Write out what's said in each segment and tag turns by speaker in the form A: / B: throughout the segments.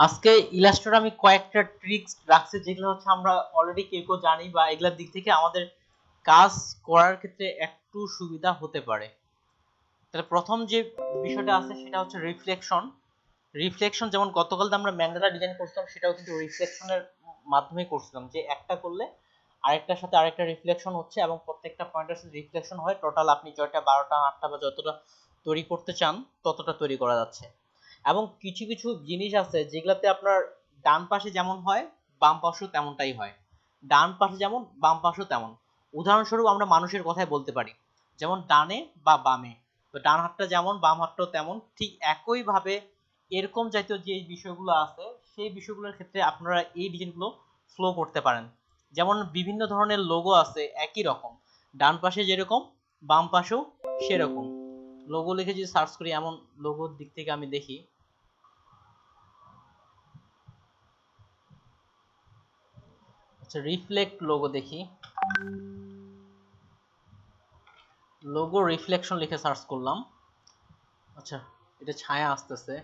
A: আজকে ইলাস্ট্রেটর আমি কয়েকটা ট্রিক্স রাখছি যেগুলো হচ্ছে আমরা অলরেডি কেউ কেউ জানি বা এগুলোর দিক থেকে আমাদের কাজ করার ক্ষেত্রে একটু সুবিধা হতে পারে। তাহলে প্রথম যে বিষয়টা আছে সেটা হচ্ছে রিফ্লেকশন। রিফ্লেকশন যেমন গতকাল আমরা ম্যান্ডালা ডিজাইন করছিলাম, সেটাও কিন্তু রিফ্লেকশনের মাধ্যমে করছিলাম, যে একটা করলে আরেকটার সাথে আরেকটা রিফ্লেকশন হচ্ছে এবং প্রত্যেকটা পয়েন্টের সাথে রিফ্লেকশন হয়। টোটাল আপনি জয়টা 12টা 8টা বা যতটা তৈরি করতে চান ততটা তৈরি করা যাচ্ছে। এবং কিছু কিছু জিনিস আছে যেগুলাতে আপনার ডান পাশে যেমন হয় বাম পাশেও তেমনটাই হয়, ডান পাশে যেমন বাম পাশেও তেমন। উদাহরণস্বরূপ আমরা মানুষের কথাই বলতে পারি, যেমন ডানে বা বামে, তো ডান হাতটা যেমন বাম হাতটাও তেমন, ঠিক একই ভাবে এরকম জাতীয় যে বিষয়গুলো আছে সেই বিষয়গুলোর ক্ষেত্রে আপনারা এই ডিজাইনগুলো ফ্লো করতে পারেন। যেমন বিভিন্ন ধরনের লোগো আছে একই রকম, ডান পাশে যেরকম বাম পাশেও সেরকম। লোগো লিখে যদি সার্চ করি, এমন লোগোর দিক থেকে আমি দেখি, আচ্ছা রিফ্লেক্ট লোগো দেখি, লোগো রিফ্লেকশন লিখে সার্চ করলাম। আচ্ছা, এটা ছায়া আসতেছে।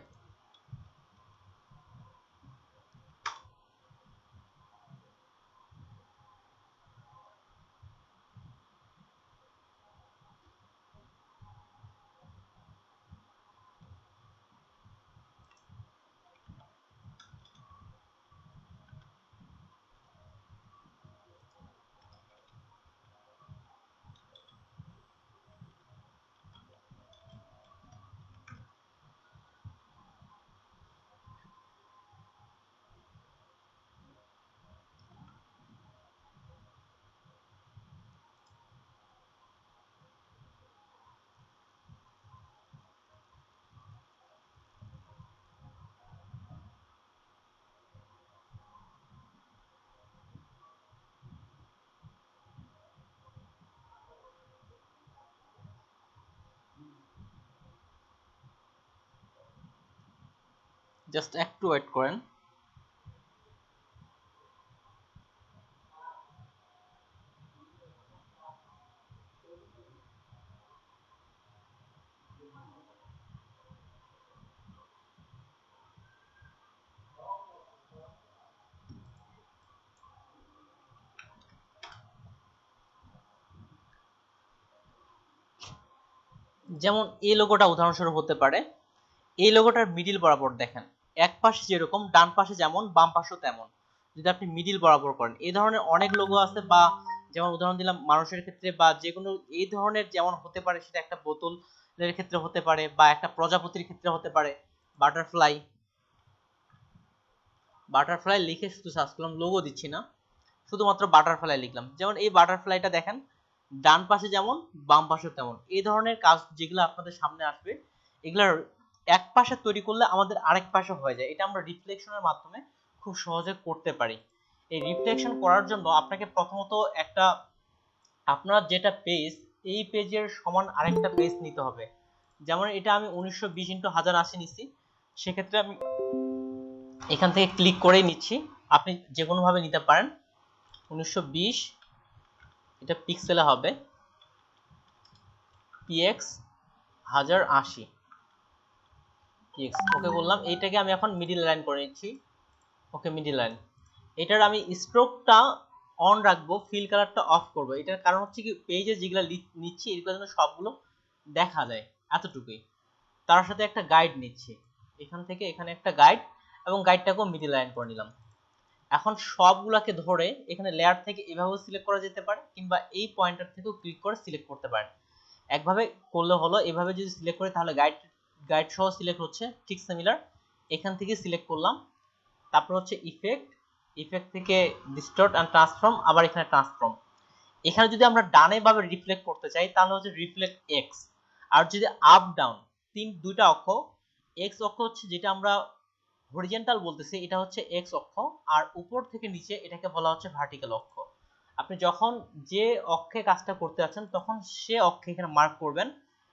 A: জাস্ট একটু ওয়েট করেন। যেমন এই লোগোটা উদাহরণস্বরূপ হতে পারে, এই লোগোটার মিডিল বরাবর দেখেন, এক পাশে যেরকম ডান পাশে যেমন বাম পাশেও তেমন। যদি আপনি মিডিল বরাবর করেন, এই ধরনের অনেক লোগো আছে, বা যেমন উদাহরণ দিলাম মানুষের ক্ষেত্রে বা যে কোনো এই ধরনের যেমন হতে পারে, সেটা একটা বোতলের ক্ষেত্রে হতে পারে বা একটা প্রজাপতির ক্ষেত্রে হতে পারে। বাটারফ্লাই, বাটারফ্লাই লিখে শুধু সার্চ করলাম, লোগো দিচ্ছি না, শুধুমাত্র বাটারফ্লাই লিখলাম। যেমন এই বাটারফ্লাইটা দেখেন, ডান পাশে যেমন বাম পাশে তেমন। এই ধরনের কাজ যেগুলো আপনাদের সামনে আসবে, এগুলার এক পাশে তৈরি করলে আমাদের আরেক পাশে হয়ে যায়। এটা আমরা রিফ্লেকশনের মাধ্যমে খুব সহজে করতে পারি। এই রিফ্লেকশন করার জন্য আপনাকে প্রথমত একটা, আপনার যেটা পেজ, এই পেজের সমান আরেকটা পেজ নিতে হবে। যেমন এটা আমি 1920x1080 নিচ্ছি, সেক্ষেত্রে আমি এখান থেকে ক্লিক করে নিচ্ছি। আপনি যে কোনো ভাবে নিতে পারেন। 1920, এটা পিক্সেলে হবে, px 1080 px, ওকে বললাম। এইটাকে আমি এখন মিডিল লাইন করে নিচ্ছি। ওকে, মিডিল লাইন। এটার আমি স্ট্রোকটা অন রাখবো, ফিল কালারটা অফ করব। এটার কারণ হচ্ছে কি, পেজে যেগুলো নিচ্ছি এগুলো যেন সবগুলো দেখা যায়, এতটুকুই। তার সাথে একটা গাইড নিচ্ছি, এখান থেকে এখানে একটা গাইড, এবং গাইডটাকেও মিডিল লাইন করে নিলাম। এখন সবগুলাকে ধরে এখানে লেয়ার থেকে এভাবেও সিলেক্ট করা যেতে পারে, কিংবা এই পয়েন্টার থেকেও ক্লিক করে সিলেক্ট করতে পারেন। একভাবে করলে হলো, এভাবে যদি সিলেক্ট করি তাহলে গাইড গাইড সহ সিলেক্ট হচ্ছে, ঠিক সিমিলার। এখান থেকে সিলেক্ট করলাম, তারপর হচ্ছে ইফেক্ট, ইফেক্ট থেকে ডিস্টর্ট এন্ড ট্রান্সফর্ম, আবার এখানে ট্রান্সফর্ম। এখানে যদি আমরা ডানে ভাবে রিফ্লেক্ট করতে চাই তাহলে হচ্ছে রিফ্লেক্ট এক্স। আর যদি আপ ডাউন, দুইটা অক্ষ, এক্স অক্ষ হচ্ছে যেটা আমরা হরিজেন্টাল বলতেছি, এটা হচ্ছে এক্স অক্ষ, আর উপর থেকে নিচে এটাকে বলা হচ্ছে ভার্টিক্যাল অক্ষ। আপনি যখন যে অক্ষে কাজটা করতে যাচ্ছেন তখন সে অক্ষে এখানে মার্ক করবেন।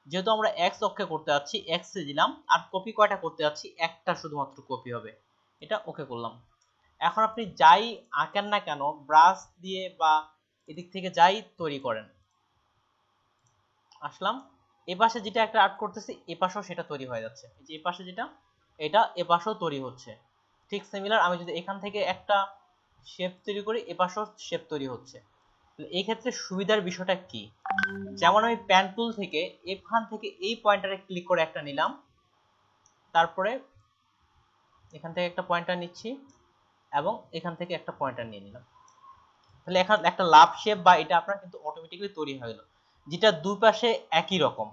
A: যেহেতু আমরা এক্স অক্ষে করতে যাচ্ছি, এক্স এ দিলাম, আর কপি কয়টা করতে যাচ্ছি, একটা শুধুমাত্র কপি হবে। এটা ওকে করলাম। এখন আপনি যাই আঁকেন না কেন, ব্রাশ দিয়ে বা এদিক থেকে যাই তৈরি করেন, আসলাম এপাশে যেটা একটা আর্ট করতেছি, এপাশেও সেটা তৈরি হয়ে যাচ্ছে। এই যে এপাশে যেটা, এটা এপাশেও তৈরি হচ্ছে। ঠিক সিমিলার আমি যদি এখান থেকে একটা শেপ তৈরি করি, এপাশেও শেপ তৈরি হচ্ছে। এই ক্ষেত্রে সুবিধার বিষয়টা কি, যেমন আমি প্যান টুল থেকে এখান থেকে এই পয়েন্টারে ক্লিক করে একটা নিলাম, তারপরে এখান থেকে একটা পয়েন্টার নিচ্ছি এবং এখান থেকে একটা পয়েন্টার নিয়ে নিলাম, তাহলে এখন একটা লাভ শেপ বা এটা আপনার কিন্তু অটোমেটিক্যালি তৈরি হয়ে গেল, যেটা দুই পাশে একই রকম।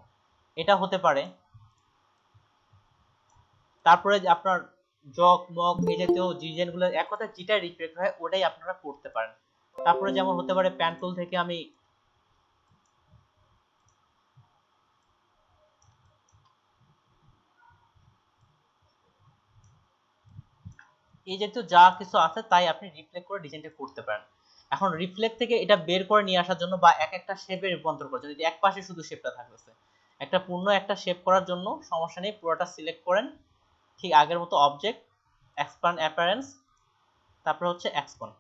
A: এটা হতে পারে। তারপরে যে আপনার জগ মগ এই জাতীয় ডিজাইনগুলো এক কথায় যেটা রিফ্লেক্ট হয় ওটাই আপনারা করতে পারেন। তারপরে যেমন হতে পারে প্যান টুল থেকে আমি এই জাতীয় যা কিছু আছে তাই আপনি রিফ্লেক্ট করে ডিজাইনটা করতে পারেন। এখন রিফ্লেক্ট থেকে এটা বের করে নিয়ে আসার জন্য বা এক একটা শেপে রূপান্তর করার জন্য, এক পাশে শুধু শেপটা থাকতেছে, একটা পূর্ণ একটা শেপ করার জন্য সমস্যা নেই, পুরোটা সিলেক্ট করেন, ঠিক আগের মতো অবজেক্ট এক্সপ্যান্ড অ্যাপিয়ারেন্স, তারপর হচ্ছে এক্সপ্যান্ড,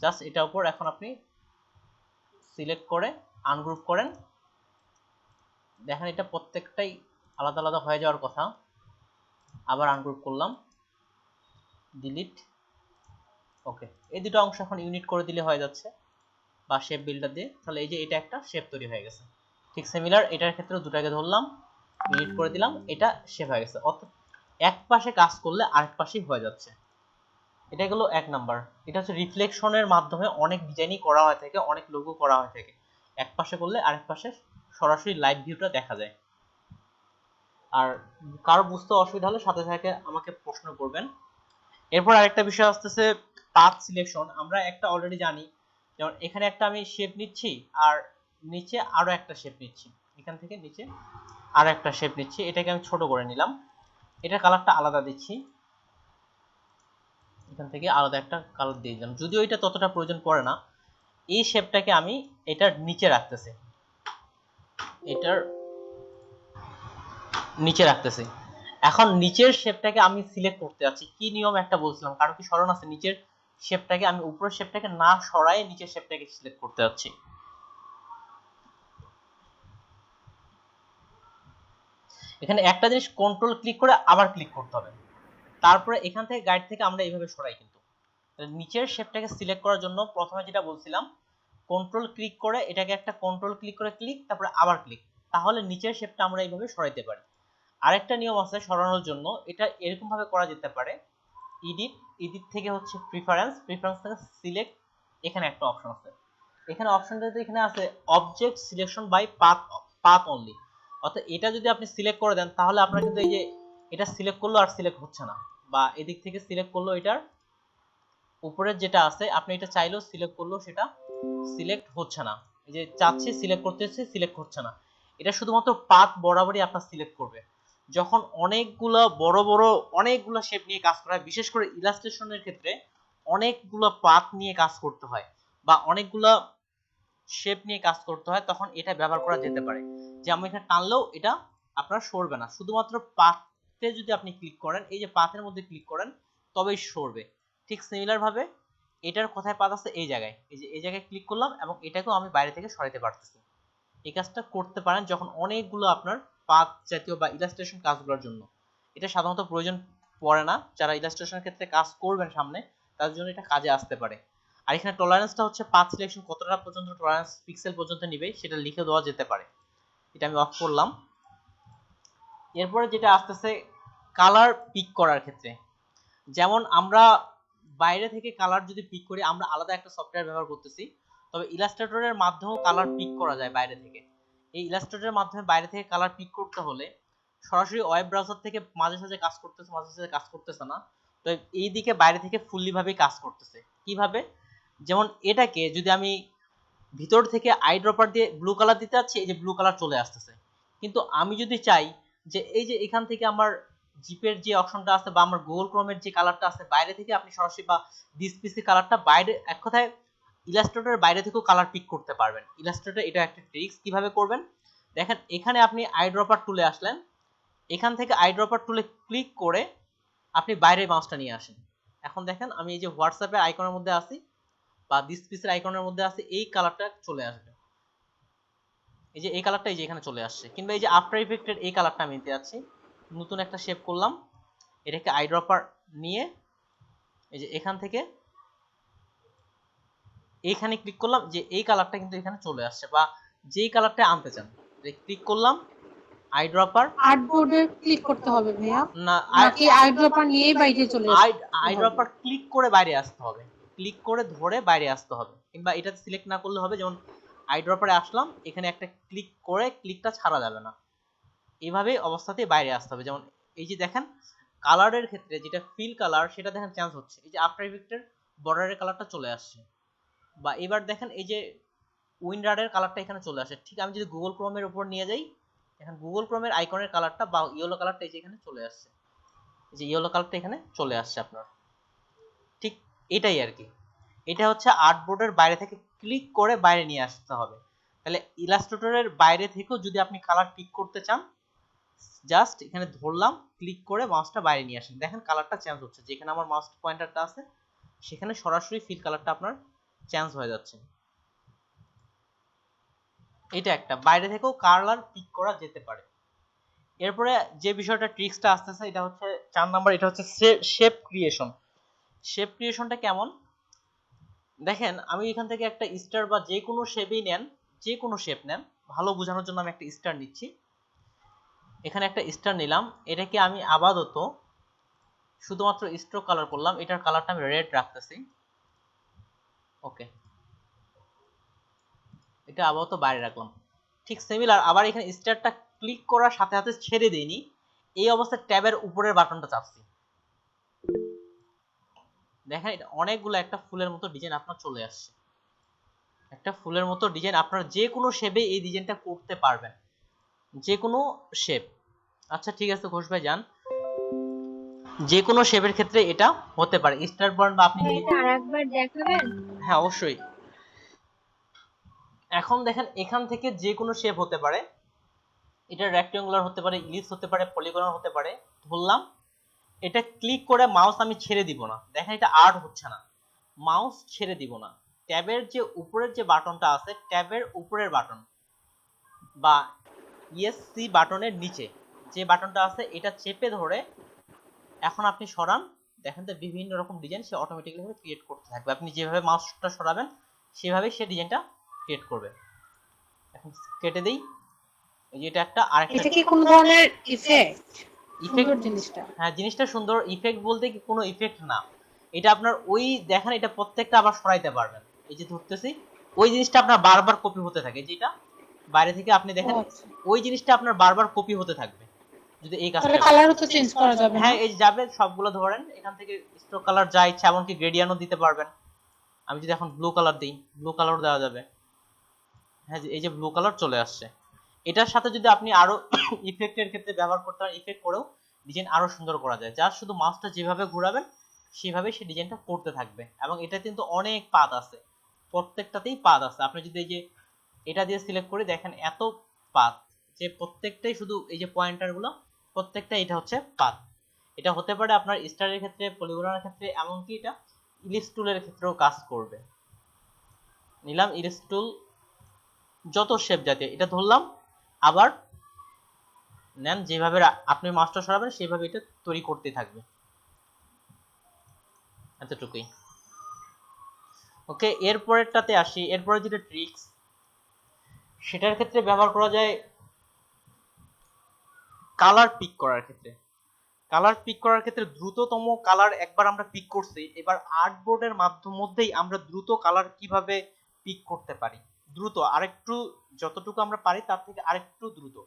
A: জাস্ট এটার উপর এখন আপনি সিলেক্ট করে আনগ্রুপ করেন। দেখেন এটা প্রত্যেকটাই আলাদা আলাদা হয়ে যাওয়ার কথা। আবার আনগ্রুপ করলাম, ডিলিট, ওকে। এই দুটো অংশ এখন ইউনিট করে দিলে হয়ে যাচ্ছে বা শেপ বিল্ডার দিয়ে, তাহলে এই যে এটা একটা শেপ তৈরি হয়ে গেছে। ঠিক সিমিলার এটার ক্ষেত্রে দুটাকে ধরলাম, ইউনিট করে দিলাম, এটা শেপ হয়ে গেছে। অর্থাৎ এক পাশে কাজ করলে আরেক পাশেই হয়ে যাচ্ছে। এটা গেল এক নাম্বার। এটা হচ্ছে রিফ্লেকশনের মাধ্যমে অনেক ডিজাইনই করা হয়ে থাকে, অনেক লোগো করা হয়ে থাকে, এক পাশে করলে আরেক পাশে সরাসরি লাইভ ভিউটা দেখা যায়। আর কারো বুঝতে অসুবিধা হলে সাথে সাথে আমাকে প্রশ্ন করবেন। এরপর আরেকটা বিষয় আসতেছে পাথ সিলেকশন। আমরা একটা অলরেডি জানি, যেমন এখানে একটা আমি শেপ নিচ্ছি আর নিচে আরো একটা শেপ নিচ্ছি, এখান থেকে নিচে আরো একটা শেপ নিচ্ছি, এটাকে আমি ছোট করে নিলাম, এটা কালারটা আলাদা দিচ্ছি, এখান থেকে আলাদা একটা কালার দিয়ে দিলাম, যদিও এটা ততটা প্রয়োজন পড়ে না। এই শেপটাকে আমি এটার নিচে রাখতেছি, এটার নিচে রাখতেছি। এখন নিচের শেপটাকে আমি সিলেক্ট করতে যাচ্ছি, কি নিয়ম একটা বলছিলাম, কারো কি স্মরণ আছে? নিচের শেপটাকে আমি উপরের শেপটাকে না সরাই নিচের শেপটাকে সিলেক্ট করতে যাচ্ছি। এখানে একটা জিনিস কন্ট্রোল ক্লিক করে আবার ক্লিক করতে হবে, তারপরে এখান থেকে গাইড থেকে আমরা এইভাবে সরাই। কিন্তু নিচের শেপটাকে সিলেক্ট করার জন্য প্রথমে যেটা বলছিলাম, কন্ট্রোল ক্লিক করে এটাকে একটা কন্ট্রোল ক্লিক করে ক্লিক, তারপরে আবার ক্লিক, তাহলে নিচের শেপটা আমরা এইভাবে সরাইতে পারি। আরেকটা নিয়ম আছে সরানোর জন্য, এটা এরকম ভাবে করা যেতে পারে, এডিট, এডিট থেকে হচ্ছে প্রিফারেন্স, প্রিফারেন্স থেকে সিলেক্ট, এখানে একটা অপশন আছে, এখানে অপশনটা এখানে আছে object selection by path, path only. অর্থাৎ এটা যদি আপনি সিলেক্ট করে দেন তাহলে আপনার কিন্তু এই যে এটা সিলেক্ট করলো আর সিলেক্ট হচ্ছে না, বা এদিক থেকে সিলেক্ট করলো এটার উপরের যেটা আছে আপনি এটা চাইলেও সিলেক্ট করলো সেটা সিলেক্ট হচ্ছে না, এই যে চাচ্ছি সিলেক্ট করতেছি সিলেক্ট হচ্ছে না। এটা শুধুমাত্র পাথ বরাবরই আপনার সিলেক্ট করবে। যখন অনেকগুলো বড় বড় অনেকগুলো শেপ নিয়ে কাজ করা হয়, বিশেষ করে ইলাস্ট্রেশনের ক্ষেত্রে অনেকগুলো পাথ নিয়ে কাজ করতে হয় বা অনেকগুলো শেপ নিয়ে কাজ করতে হয়, তখন এটা ব্যবহার করা যেতে পারে। যে আমি এখানে টানলেও এটা আপনার সরবে না, শুধুমাত্র পাথে যদি আপনি ক্লিক করেন, এই যে পাথের মধ্যে ক্লিক করেন তবেই সরবে। ঠিক সিমিলার ভাবে এটার কোথায় পাথ আছে, এই জায়গায়, এই যে এই জায়গায় ক্লিক করলাম এবং এটাকেও আমি বাইরে থেকে সরাইতে পারতেছি। এই কাজটা করতে পারেন যখন অনেকগুলো আপনার পাথ জাতীয় বা ইলাস্ট্রেশন কাজগুলোর জন্য। এটা সাধারণত প্রয়োজন পড়ে না, যারা ইলাস্ট্রেশনের ক্ষেত্রে কাজ করবেন সামনে তাদের জন্য এটা কাজে আসতে পারে। আর এখানে টলারেন্সটা হচ্ছে পাথ সিলেকশন কতটা পর্যন্ত টলারেন্স পিক্সেল পর্যন্ত নেবে সেটা লিখে দেওয়া যেতে পারে, এটা আমি অফ করলাম। এরপরে যেটা আসতেছে কালার পিক করার ক্ষেত্রে, যেমন আমরা বাইরে থেকে কালার যদি পিক করি, আমরা আলাদা একটা সফটওয়্যার ব্যবহার করতেছি, তবে ইলাস্ট্রেটরের মাধ্যমেও কালার পিক করা যায় বাইরে থেকে। এই ইলাস্ট্রেটরের মাধ্যমে বাইরে থেকে কালার পিক করতে হলে সরাসরি ওয়েব ব্রাউজার থেকে মাঝে সাঝে কাজ করতেছে, মাঝে সাঝে কাজ করতেছে না, তো এই দিকে বাইরে থেকে ফুললি ভাবে কাজ করতেছে। কিভাবে? যেমন এটাকে যদি আমি ভিতর থেকে আই ড্রপার দিয়ে ব্লু কালার দিতে যাচ্ছি, এই যে ব্লু কালার চলে আসতেছে, কিন্তু আমি যদি চাই যে এই যে এখান থেকে আমার জিপের যে অপশনটা আছে বা আমার গুগল ক্রোমের যে কালারটা আছে বাইরে থেকে আপনি সরাসরি বা ডিসপিসি কালারটা বাইরে, এক কথায় ইলাস্ট্রেটরের বাইরে থেকেও কালার পিক করতে পারবেন। ইলাস্ট্রেটর এটা একটা ট্রিক্স, কিভাবে করবেন দেখেন, এখানে আপনি আই ড্রপার টুলে আসলেন, এখান থেকে আই ড্রপার টুলে ক্লিক করে আপনি বাইরে মাউসটা নিয়ে আসেন। এখন দেখেন আমি এই যে হোয়াটসঅ্যাপের আইকনের মধ্যে আছি বা ডিসপিসির আইকনের মধ্যে আছে, এই কালারটা চলে আসবে, এই যে এই কালারটা এই যে এখানে চলে আসছে। কিংবা এই যে আফটার ইফেক্টের এই কালারটা আমি নিতে যাচ্ছি, নতুন একটা শেপ করলাম, এটাকে আই ড্রপার নিয়ে এই যে এখান থেকে এইখানে ক্লিক করলাম, যে এই কালারটা কিন্তু এখানে চলে আসছে, বা যেই কালারটা আনতে চান ক্লিক করলাম, আইড্রপার
B: আর্টবোর্ডে ক্লিক করতে হবে ভাইয়া,
A: না,
B: নাকি আইড্রপার নিয়েই বাইরে চলে আসবে?
A: আইড্রপার ক্লিক করে বাইরে আসতে হবে, ক্লিক করে ধরে বাইরে আসতে হবে, কিংবা এটাতে সিলেক্ট না করলে হবে। যেমন আইড্রপারে আসলাম, এখানে একটা ক্লিক করে ক্লিকটা ছাড়া যাবে না, এইভাবে অবস্থাতেই বাইরে আসতে হবে। যেমন এই যে দেখেন কালারের ক্ষেত্রে যেটা ফিল কালার সেটা দেখেন চেঞ্জ হচ্ছে, এই যে আফটার ইফেক্টের বর্ডারের কালারটা চলে আসছে, বা এবার দেখেন এই যে উইন্ডারের কালারটা এখানে চলে আসে। ঠিক আমি যদি গুগল ক্রোমের উপর নিয়ে যাই, এখন গুগল ক্রোমের আইকনের কালারটা বা ইয়েলো কালারটা এই যে এখানে চলে আসছে, এই যে ইয়েলো কালারটা এখানে চলে আসছে আপনার। ঠিক এটাই আর কি, এটা হচ্ছে আর্টবোর্ডের বাইরে থেকে ক্লিক করে বাইরে নিয়ে আসতে হবে। তাহলে ইলাস্ট্রেটরের বাইরে থেকেও যদি আপনি কালার পিক করতে চান, জাস্ট এখানে ধরলাম, ক্লিক করে মাউসটা বাইরে নিয়ে আসেন, দেখেন কালারটা চেঞ্জ হচ্ছে, যেখানে আমার মাউস পয়েন্টারটা আছে সেখানে সরাসরি ফিল কালারটা আপনার চেঞ্জ হয়ে যাচ্ছে। এটা একটা, বাইরে থেকেও কালার পিক করা যেতে পারে। এরপরে যে বিষয়টা ট্রিক্সটা আসতেছে, এটা হচ্ছে 4 নাম্বার, এটা হচ্ছে শেপ ক্রিয়েশন। শেপ ক্রিয়েশনটা কেমন দেখেন, আমি এখান থেকে একটা স্টার বা যে কোনো শেপই নেন, যে কোনো শেপ নেন, ভালো বোঝানোর জন্য আমি একটা স্টার নিচ্ছি। এখানে একটা স্টার নিলাম, এটাকে আমি আপাতত শুধুমাত্র স্ট্রোক কালার করলাম, এটার কালারটা আমি রেড রাখতেছি। ওকে, এটা আপাতত বাইরে রাখলাম। ঠিক সিমিলার আবার এখানে স্টারটা ক্লিক করার সাথে সাথে ছেড়ে দিইনি, এই অবস্থায় ট্যাবের উপরের বাটনটা চাপছি, দেখেন এটা অনেকগুলো একটা ফুলের মতো ডিজাইন আপনার চলে আসছে। একটা ফুলের মতো ডিজাইন, আপনারা যে কোনো শেপে এই ডিজাইনটা করতে পারবেন, যে কোনো শেপ। আচ্ছা ঠিক আছে ঘোষ ভাই যান, যে কোনো শেপের ক্ষেত্রে এটা হতে পারে স্টার বার্ন বা আপনি
C: এটা আরেকবার দেখাবেন?
A: হ্যাঁ অবশ্যই। এখন দেখেন এখান থেকে যে কোনো শেপ হতে পারে, এটা রেক্ট্যাঙ্গুলার হতে পারে, ইলিপস হতে পারে, পলিগনাল হতে পারে। ধরলাম, এটা ক্লিক করে মাউস আমি ছেড়ে দিব না, দেখেন এটা আর্ট হচ্ছে না, মাউস ছেড়ে দিব না, ট্যাবের যে উপরের যে বাটনটা আছে, ট্যাবের উপরের বাটন বা ইএসসি বাটনের নিচে যে বাটনটা আছে এটা চেপে ধরে এখন আপনি সরান, দেখেন তো বিভিন্ন রকম ডিজাইন সে অটোমেটিক্যালি ক্রিয়েট করতে থাকবে। আপনি যেভাবে মাউসটা সরাবেন সেভাবে সে ডিজাইনটা ক্রিয়েট করবে। এখন কেটে দেই, এই যে এটা একটা, আরেকটা
B: এটা কি কোন ধরনের ইফেক্ট?
A: ইফেক্ট,
B: সুন্দর জিনিসটা।
A: হ্যাঁ জিনিসটা সুন্দর। ইফেক্ট বলতে কি কোনো ইফেক্ট না, এটা আপনার ওই দেখেন এটা প্রত্যেকটা আবার সরাইতে পারবেন, এই যে ধরতেছি ওই জিনিসটা আপনার বারবার কপি হতে থাকে, যেটা বাইরে থেকে আপনি দেখেন ওই জিনিসটা আপনার বারবার কপি হতে থাকবে যদি এই কাজটা।
B: তাহলে কালারও তো চেঞ্জ করা যাবে না?
A: হ্যাঁ এই যাবে, সবগুলো ধরেন এখান থেকে স্ট্রোক কালার যা ইচ্ছা, এমনকি গ্রেডিয়ানও দিতে পারবেন। আমি যদি এখন ব্লু কালার দিই, ব্লু কালারও দেওয়া যাবে। হ্যাঁ এই যে ব্লু কালার চলে আসছে। এটার সাথে যদি আপনি আরো ইফেক্টের ক্ষেত্রে ব্যবহার করতে পারেন, ইফেক্ট করেও ডিজাইন আরো সুন্দর করা যায়, যা শুধু মাউসটা যেভাবে ঘোরাবেন সেভাবে সেই ডিজাইনটা করতে থাকবে। এবং এটা কিন্তু অনেক পাত আছে, প্রত্যেকটাতেই পাত আছে। আপনি যদি এই যে এটা দিয়ে সিলেক্ট করে দেখেন এত পাত, যে প্রত্যেকটাই শুধু এই যে পয়েন্টার গুলো প্রত্যেকটা এটা হচ্ছে পাত। এটা হতে পারে আপনার স্টারের ক্ষেত্রে, পলিগনের ক্ষেত্রে, এমনকি এটা ইলিপস টুলের ক্ষেত্রেও কাজ করবে। নিলাম ইলিপস টুল, যত শেপ জাতীয় এটা ধরলাম, আবার নেন, যেভাবে আপনি মাউসটা সরাবেন সেভাবে এটা তৈরি করতে থাকবে, এতটুকুই। ওকে, এরপরেরটাতে আসি। এরপরে যেটা ট্রিক্স, সেটার ক্ষেত্রে ব্যবহার করা যায় কালার পিক করার ক্ষেত্রে। কালার পিক করার ক্ষেত্রে দ্রুততম কালার একবার আমরা পিক করছি, এবার আর্টবোর্ডের মধ্যেই আমরা দ্রুত কালার কিভাবে পিক করতে পারি, দ্রুত আরেকটু যতটুকু আমরা পারি তার থেকে আরেকটু দ্রুত,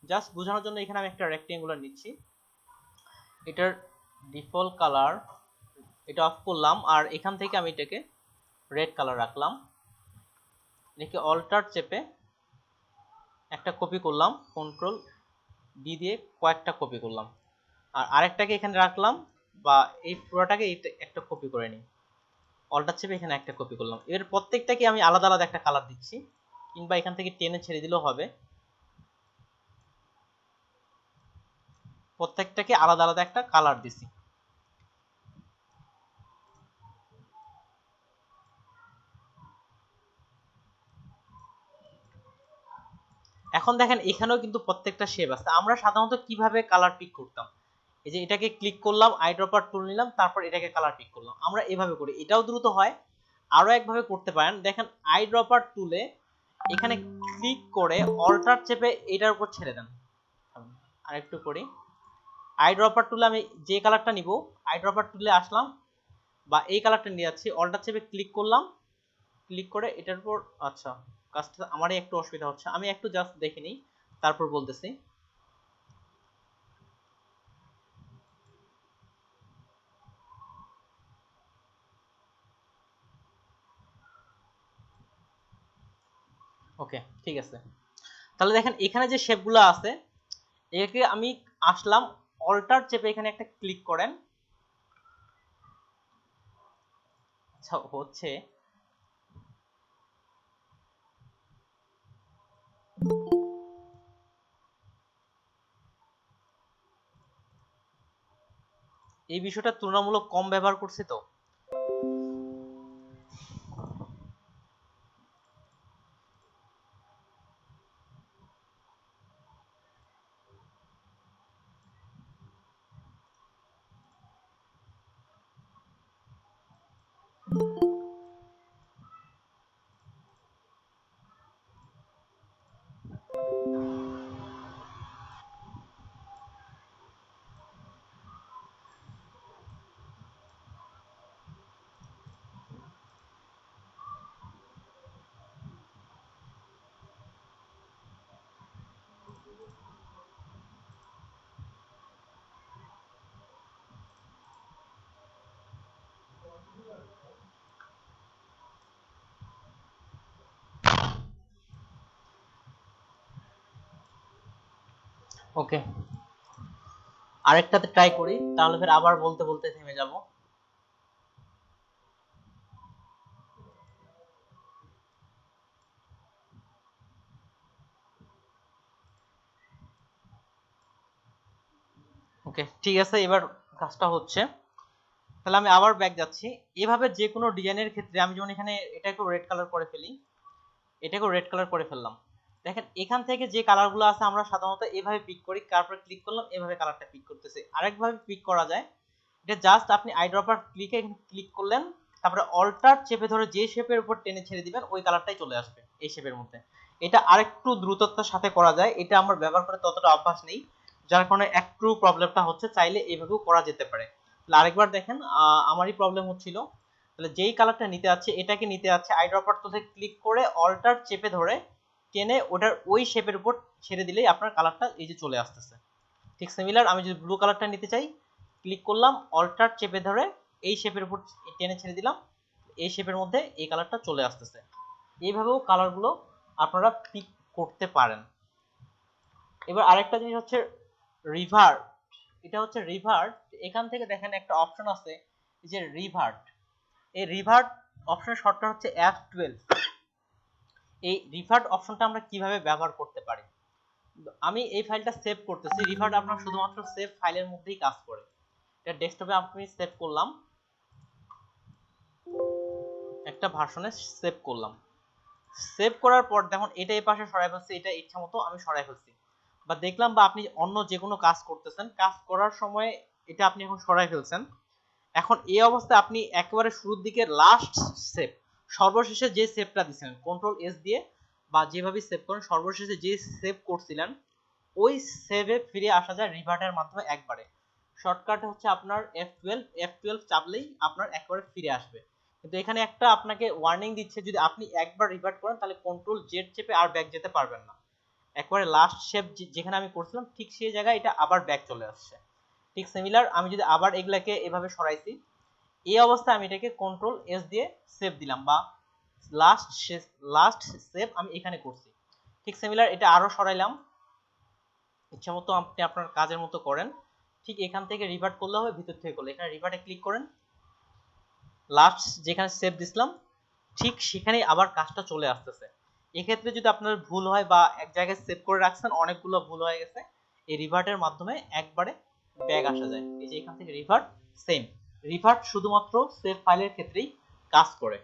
A: জাস্ট বোঝানোর জন্য এখানে আমি একটা রেক্ট্যাঙ্গুলার নিচ্ছি, এটার ডিফল্ট কালার এটা অফ করলাম, আর এখান থেকে আমি এটাকে রেড কালার রাখলাম, এটাকে অল্টার চেপে একটা কপি করলাম, কন্ট্রোল ডি দিয়ে কয়েকটা কপি করলাম, আর আরেকটাকে এখানে রাখলাম, বা এই পুরোটাকে একটা কপি করে নিই, অল্টার চেপে এখানে একটা কপি করলাম। এর প্রত্যেকটাকে আমি আলাদা আলাদা একটা কালার দিচ্ছি, কিংবা এখান থেকে টেনে ছেড়ে দিলেও হবে, প্রত্যেকটাকে আলাদা আলাদা একটা কালার দিছি। এখন দেখেন এখানেও কিন্তু প্রত্যেকটা শেপ আছে। আমরা সাধারণত কিভাবে কালার পিক করতাম, এই যে এটাকে ক্লিক করলাম, আইড্রপার টুল নিলাম, তারপর এটাকে কালার পিক করলাম। আমরা এভাবে করি, এটাও দ্রুত হয়। আরো একভাবে করতে পারেন, দেখেন আইড্রপার টুলে এখানে ক্লিক করে অল্টার চেপে এটার উপর ছেড়ে দেন। আরেকটু করি, আইড্রপার টুলে আমি যে কালারটা নিব, আইড্রপার টুলে আসলাম বা এই কালারটা নিয়ে যাচ্ছি, অল্টার চেপে ক্লিক করলাম, ক্লিক করে এটার উপর, আচ্ছা কাজটা আমারই একটু অসুবিধা হচ্ছে, আমি একটু জাস্ট দেখে নিই তারপর বলতেছি। ওকে ঠিক আছে, তাহলে দেখেন এখানে যে শেপগুলো আছে, একে আমি আসলাম, অল্টার চেপে এখানে একটা ক্লিক করেন। আচ্ছা হচ্ছে, এই বিষয়টা তুলনামূলক কম ব্যবহার করছি তো। ওকে, আরেকটাতে ট্রাই করি, তাহলে ফের আবার বলতে বলতে থেমে যাব। ওকে ঠিক আছে, এবার কাজটা হচ্ছে। তাহলে আমি আবার ব্যাক যাচ্ছি। এভাবে যে কোনো ডিজাইনের ক্ষেত্রে আমি যেমন এখানে এটাকে রেড কালার করে ফেলি, এটাকে রেড কালার করে ফেললাম। দেখেন এখান থেকে যে কালারগুলো আছে আমরা সাধারণত এভাবে পিক করি, তারপরে ক্লিক করলাম, এভাবে কালারটা পিক করতেছে। আরেকভাবে পিক করা যায়, এটা জাস্ট আপনি আইড্রপার ক্লিকে ক্লিক করলেন, তারপরে অল্টার চেপে ধরে যে শেপের উপর টেনে ছেড়ে দিবেন ওই কালারটাই চলে আসবে এই শেপের মধ্যে। এটা আরেকটু দ্রুততার সাথে করা যায়, এটা আমার ব্যবহার করে ততটা অভ্যাস নেই, যার কারণে একটু প্রবলেমটা হচ্ছে, চাইলে এইভাবেও করা যেতে পারে। তাহলে আরেকবার দেখেন, আমারই প্রবলেম হচ্ছিল। তাহলে যেই কালারটা নিতে আছে, এটাকে নিতে আছে, আইড্রপার টুলে ক্লিক করে অল্টার চেপে ধরে টেনে ওটার ওই শেপের উপর ছেড়ে দিলেই আপনার কালারটা এই যে চলে আসতেছে। ঠিক সিমিলার, আমি যদি ব্লু কালারটা নিতে চাই, ক্লিক করলাম, অল্টার চেপে ধরে এই শেপের উপর টেনে ছেড়ে দিলাম, এই শেপের মধ্যে এই কালারটা চলে আসতেছে। এইভাবেও কালারগুলো আপনারা পিক করতে পারেন। এবার আরেকটা জিনিস হচ্ছে রিভার্ট। এটা হচ্ছে রিভার্ট, এখান থেকে দেখেন একটা অপশন আছে যে রিভার্ট। এই রিভার্ট অপশনের শর্টকাট হচ্ছে F12। এই রিভার্ট অপশনটা আমরা কিভাবে ব্যবহার করতে পারি, আমি এই ফাইলটা সেভ করতেছি। রিভার্ট আপনার শুধুমাত্র সেভ ফাইলের মধ্যেই কাজ করে। এটা ডেস্কটপে আমি সেভ করলাম, একটা ভার্সনে সেভ করলাম। সেভ করার পর দেখুন এটা এই পাশে সরাই ফেলছি, এটা ইচ্ছা মতো আমি সরাই ফেলছি, বা দেখলাম, বা আপনি অন্য যে কোনো কাজ করতেছেন, কাজ করার সময় এটা আপনি এখন সরাই ফেলছেন। এখন এই অবস্থায় আপনি একেবারে শুরুর দিকে লাস্ট সেভ, সর্বশেষে যে সেভটা দিচ্ছেন কন্ট্রোল এস দিয়ে বা যেভাবে সেভ করেন, সর্বশেষে যে সেভ করছিলেন ওই সেভে ফিরে আসা যায় রিভার্টের মাধ্যমে একবারে। শর্টকাট হচ্ছে আপনার F12 চাপলেই আপনার একবারে ফিরে আসবে। কিন্তু এখানে একটা আপনাকে ওয়ার্নিং দিচ্ছে, যদি আপনি একবার রিভার্ট করেন তাহলে কন্ট্রোল জেড চেপে আর ব্যাক যেতে পারবেন না। একবারে লাস্ট শেপ যেখানে আমি করছিলাম ঠিক সেই জায়গায় এটা আবার ব্যাক চলে আসছে। ঠিক সিমিলার, আমি যদি আবার এগুলাকে এভাবে সরাইছি, এই অবস্থায় আমি এটাকে কন্ট্রোল এস দিয়ে সেভ দিলাম, বা লাস্ট সেভ আমি এখানে করছি। ঠিক সিমিলার, এটা আরো সরাইলাম, ইচ্ছা মতো আপনি আপনার কাজের মতো করেন। ঠিক এখান থেকে রিভার্ট করলে হবে, ভিতর থেকে করলে, এখানে রিভার্টে ক্লিক করেন, লাস্ট যেখানে সেভ দিছিলাম ঠিক সেখানেই আবার কাজটা চলে আসতেছে। এক্ষেত্রে যদি আপনার ভুল হয় বা এক জায়গায় সেভ করে রাখছেন অনেকগুলো ভুল হয়ে গেছে, এই রিভার্টের মাধ্যমে একবারে ব্যাক আসা যায়। এই যে এখান থেকে রিভার্ট, সেম রিভার্ট শুধুমাত্র সেভ ফাইলের ক্ষেত্রেই কাজ করে।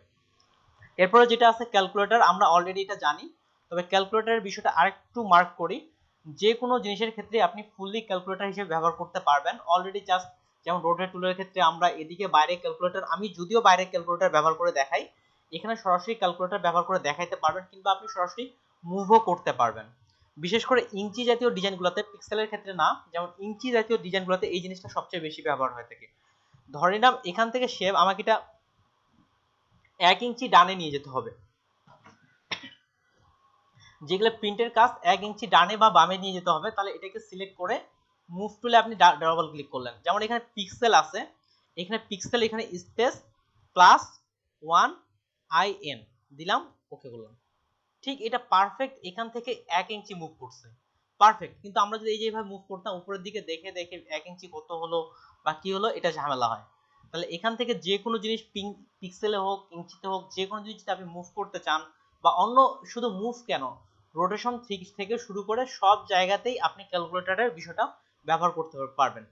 A: এরপরে যেটা আছে ক্যালকুলেটর, আমরা অলরেডি এটা জানি, তবে ক্যালকুলেটরের বিষয়টা আরেকটু মার্ক করি। যে কোনো জিনিসের ক্ষেত্রে আপনি ফুললি ক্যালকুলেটর হিসেবে ব্যবহার করতে পারবেন। অলরেডি জাস্ট যেমন রোটেট টুলের ক্ষেত্রে আমরা এদিকে বাইরে ক্যালকুলেটর, আমি যদিও বাইরে ক্যালকুলেটর ব্যবহার করে দেখাই, এখানে সরাসরি ক্যালকুলেটর ব্যবহার করে দেখাইতে পারবেন, কিংবা আপনি সরাসরি মুভও করতে পারবেন। বিশেষ করে ইঞ্চি জাতীয় ডিজাইনগুলোতে, পিক্সেলের ক্ষেত্রে না, যেমন ইঞ্চি জাতীয় ডিজাইনগুলোতে এই জিনিসটা সবচেয়ে বেশি ব্যবহার হয়ে থাকে। ধরে নিলাম এখান থেকে শেপ আমাকে এটা 1 ইঞ্চি ডানে নিয়ে যেতে হবে, যেগুলো প্রিন্টের কাজ 1 ইঞ্চি ডানে বা বামে নিয়ে যেতে হবে, তাহলে এটাকে সিলেক্ট করে মুভ টুলে আপনি ডাবল ক্লিক করলেন। যেমন এখানে পিক্সেল আছে, এখানে পিক্সেল, এখানে স্পেস +1 IN দিলাম, ওকে বললাম। ঠিক এটা পারফেক্ট এখান থেকে 1 ইঞ্চি মুভ করছে, পারফেক্ট। কিন্তু আমরা যদি এই যেভাবে মুভ করতাম উপরের দিকে দেখে দেখে 1 ইঞ্চি কত হলো বা কি হলো, এটা ঝামেলা হয়। তাহলে এখান থেকে যে কোনো জিনিস পিক্সেলে হোক, ইঞ্চিতে হোক, যে কোনো জিনিস আপনি মুভ করতে চান, বা অন্য শুধু মুভ কেন, রোটেশন থেকে শুরু করে সব জায়গাতেই আপনি ক্যালকুলেটরের বিষয়টা ব্যবহার করতে পারবেন।